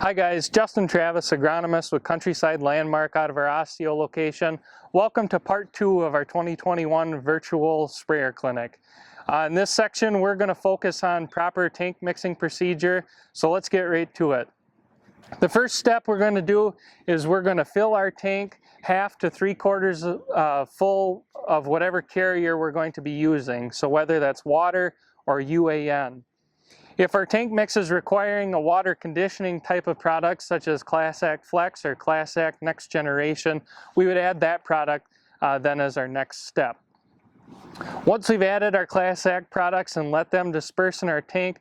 Hi guys, Justin Travis, agronomist with Countryside Landmark out of our Osseo location. Welcome to part 2 of our 2021 virtual sprayer clinic. In this section, we're going to focus on proper tank mixing procedure, so let's get right to it. The first step we're going to do is we're going to fill our tank half to 3/4 full of whatever carrier we're going to be using, so whether that's water or UAN. If our tank mix is requiring a water conditioning type of product such as Class-Act Flex or Class-Act Next Generation, we would add that product then as our next step. Once we've added our Class-Act products and let them disperse in our tank,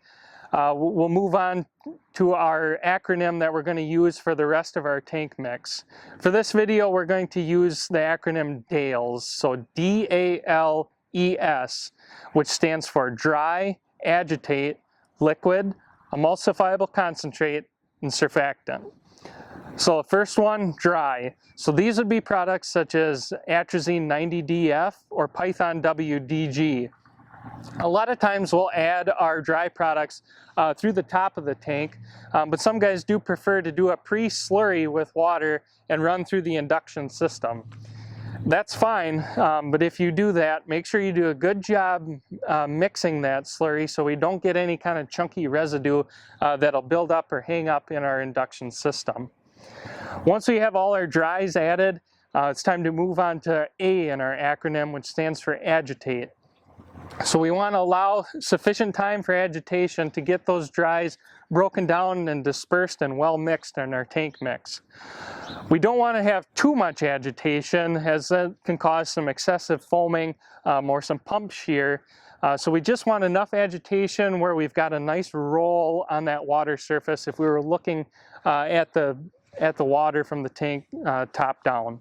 we'll move on to our acronym that we're going to use for the rest of our tank mix. For this video, we're going to use the acronym DALES, so D-A-L-E-S, which stands for Dry, Agitate, Liquid, Emulsifiable Concentrate, and Surfactant. So the first one, dry. So these would be products such as Atrazine 90DF or Python WDG. A lot of times we'll add our dry products through the top of the tank, but some guys do prefer to do a pre-slurry with water and run through the induction system. That's fine, but if you do that, make sure you do a good job mixing that slurry so we don't get any kind of chunky residue that'll build up or hang up in our induction system. Once we have all our dries added, it's time to move on to A in our acronym, which stands for Agitate. So we want to allow sufficient time for agitation to get those dries broken down and dispersed and well mixed in our tank mix. We don't want to have too much agitation, as that can cause some excessive foaming or some pump shear. So we just want enough agitation where we've got a nice roll on that water surface if we were looking at the water from the tank top down.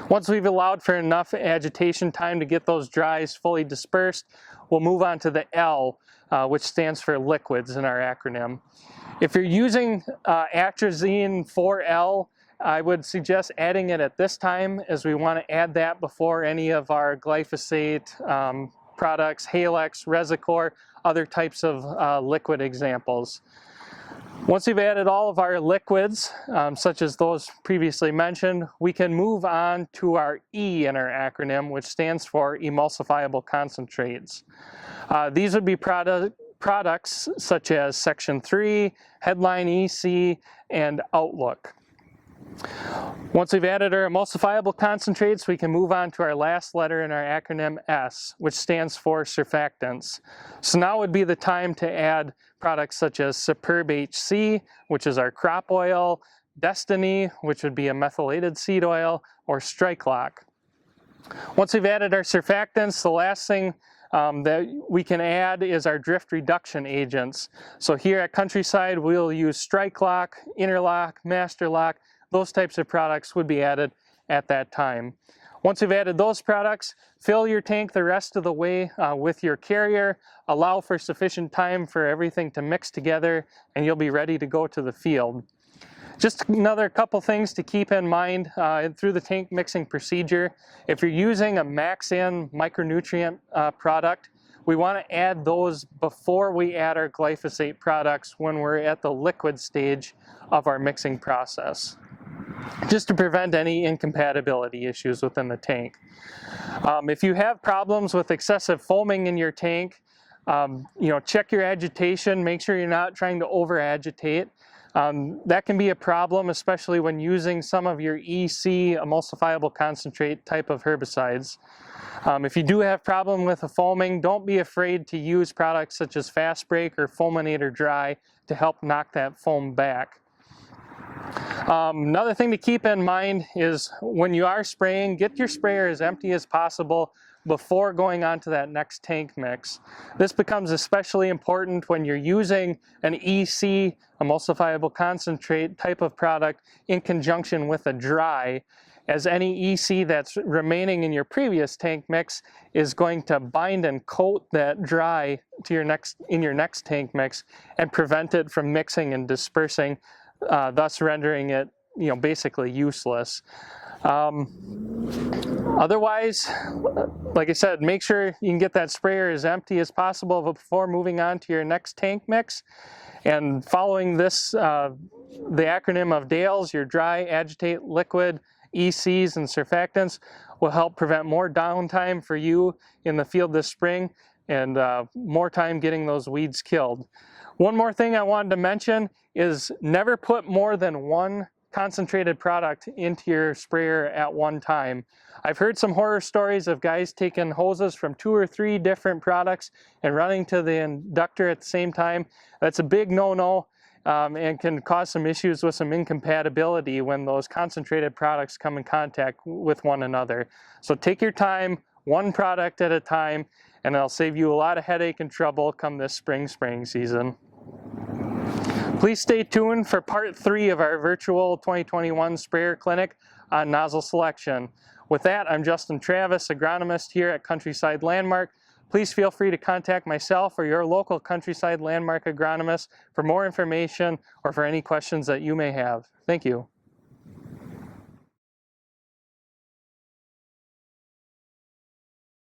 Once we've allowed for enough agitation time to get those dries fully dispersed, we'll move on to the L, which stands for liquids in our acronym. If you're using Atrazine 4L, I would suggest adding it at this time, as we want to add that before any of our glyphosate products, Halex, Resicor, other types of liquid examples. Once we've added all of our liquids, such as those previously mentioned, we can move on to our E in our acronym, which stands for emulsifiable concentrates. These would be products such as Section 3, Headline EC, and Outlook. Once we've added our emulsifiable concentrates, we can move on to our last letter in our acronym S, which stands for surfactants. So now would be the time to add products such as Superb HC, which is our crop oil, Destiny, which would be a methylated seed oil, or StrikeLock. Once we've added our surfactants, the last thing that we can add is our drift reduction agents. So here at Countryside, we'll use StrikeLock, Interlock, Masterlock. Those types of products would be added at that time. Once you've added those products, fill your tank the rest of the way with your carrier, allow for sufficient time for everything to mix together, and you'll be ready to go to the field. Just another couple things to keep in mind through the tank mixing procedure. If you're using a Max-N micronutrient product, we want to add those before we add our glyphosate products when we're at the liquid stage of our mixing process, just to prevent any incompatibility issues within the tank. If you have problems with excessive foaming in your tank, check your agitation, make sure you're not trying to over agitate. That can be a problem, especially when using some of your EC emulsifiable concentrate type of herbicides. If you do have problem with the foaming, don't be afraid to use products such as Fast Break or Fulminator Dry to help knock that foam back. Another thing to keep in mind is when you are spraying, get your sprayer as empty as possible before going on to that next tank mix. This becomes especially important when you're using an EC emulsifiable concentrate type of product in conjunction with a dry, as any EC that's remaining in your previous tank mix is going to bind and coat that dry to your next tank mix and prevent it from mixing and dispersing, thus rendering it basically useless. Otherwise, like I said, make sure you can get that sprayer as empty as possible before moving on to your next tank mix. And following this the acronym of DALES, your dry, agitate, liquid, ECs, and surfactants, will help prevent more downtime for you in the field this spring and more time getting those weeds killed. One more thing I wanted to mention is never put more than one concentrated product into your sprayer at one time. I've heard some horror stories of guys taking hoses from 2 or 3 different products and running to the inductor at the same time. That's a big no-no and can cause some issues with some incompatibility when those concentrated products come in contact with one another. So take your time, one product at a time, and it'll save you a lot of headache and trouble come this spraying season. Please stay tuned for part 3 of our virtual 2021 sprayer clinic on nozzle selection. With that, I'm Justin Travis, agronomist here at Countryside Landmark. Please feel free to contact myself or your local Countryside Landmark agronomist for more information or for any questions that you may have. Thank you.